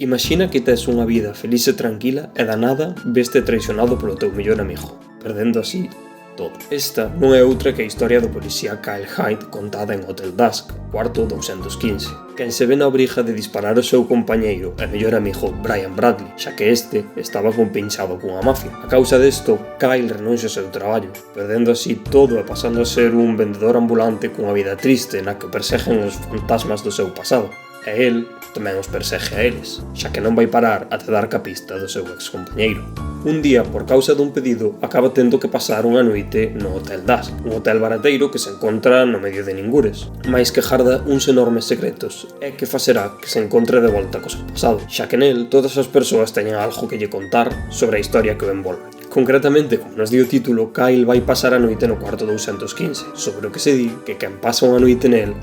Imaxina que tes unha vida feliz e tranquila e da nada veste traicionado polo teu mellor amigo, perdendo así todo. Esta non é outra que a historia do policía Kyle Hyde contada en Hotel Dusk, cuarto 215, quen se ve na obriga de disparar ao seu compañeiro e mellor amigo Brian Bradley, xa que este estaba compinchado cunha mafia. A causa desto, Kyle renuncia ao seu traballo, perdendo así todo e pasando a ser un vendedor ambulante cunha vida triste na que perseguen os fantasmas do seu pasado. E el tamén os persegue a eles, xa que non vai parar até dar ca pista do seu ex-compañeiro. Un día, por causa dun pedido, acaba tendo que pasar unha noite no Hotel Dusk, un hotel barateiro que se encontra no medio de ningures, mais que garda uns enormes secretos, e que facerá que se encontre de volta co seu pasado, xa que nel todas as persoas teñen algo que lle contar sobre a historia que o envolve. Concretamente, como nos di o título, Kyle vai pasar a noite no cuarto 215, sobre o que se di que quen pasa unha noite nel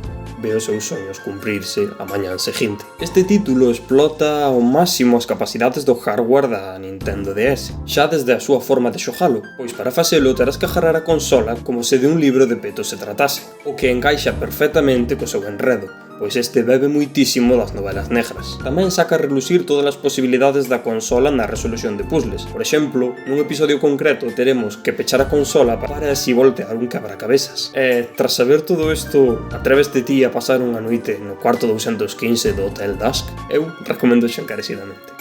ve os seus soños cumprirse a mañán seguinte. Este título explota ao máximo as capacidades do hardware da Nintendo DS, xa desde a súa forma de xogalo, pois para facelo terás que agarrar a consola como se de un libro de peto se tratase, o que encaixa perfectamente co seu enredo, pois este bebe moitísimo das novelas negras. Tamén saca a relucir todas as posibilidades da consola na resolución de puzzles. Por exemplo, nun episodio concreto teremos que pechar a consola para así voltear un quebracabezas. E, tras saber todo isto, atreveste ti a pasar unha noite no cuarto 215 do Hotel Dusk? Eu recomendo xa encarecidamente.